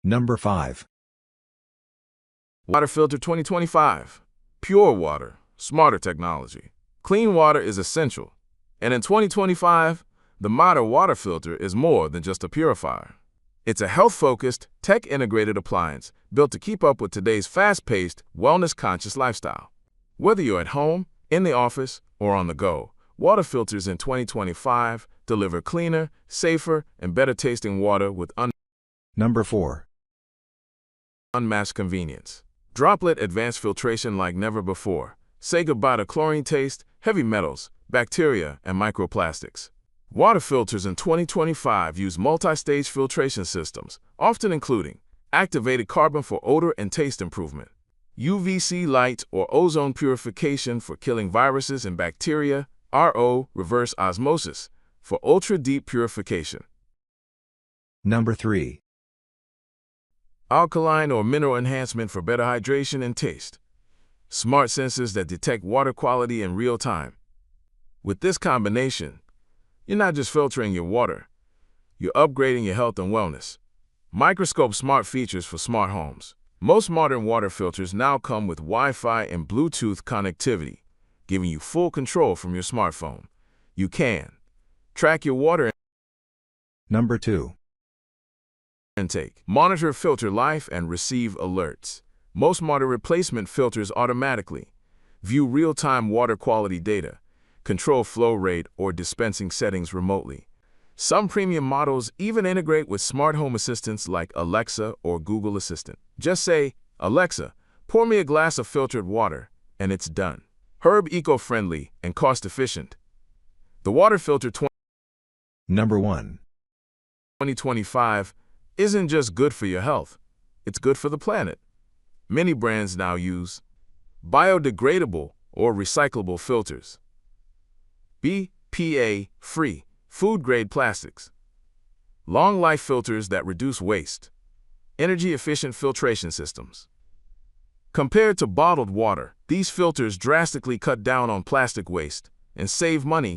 Number 5. Water filter 2025. Pure water, smarter technology. Clean water is essential. And in 2025, the modern water filter is more than just a purifier. It's a health-focused, tech-integrated appliance built to keep up with today's fast-paced, wellness-conscious lifestyle. Whether you're at home, in the office, or on the go, water filters in 2025 deliver cleaner, safer, and better-tasting water with Number 4. unmatched convenience. Droplet advanced filtration like never before. Say goodbye to chlorine taste, heavy metals, bacteria, and microplastics. Water filters in 2025 use multi-stage filtration systems, often including activated carbon for odor and taste improvement, UVC light or ozone purification for killing viruses and bacteria, RO reverse osmosis for ultra-deep purification, Number 3. alkaline or mineral enhancement for better hydration and taste, smart sensors that detect water quality in real time. With this combination, you're not just filtering your water, you're upgrading your health and wellness. Microscope smart features for smart homes. Most modern water filters now come with Wi-Fi and Bluetooth connectivity, giving you full control from your smartphone. You can track your water Number 2. intake, monitor filter life, and receive alerts. Most modern replacement filters automatically view real-time water quality data, control flow rate or dispensing settings remotely. Some premium models even integrate with smart home assistants like Alexa or Google Assistant. Just say, "Alexa, pour me a glass of filtered water," and it's done. Herb eco-friendly and cost-efficient. The water filter Number 1. 2025 isn't just good for your health, it's good for the planet. Many brands now use biodegradable or recyclable filters, BPA-free, food-grade plastics, long-life filters that reduce waste, energy-efficient filtration systems. Compared to bottled water, these filters drastically cut down on plastic waste and save money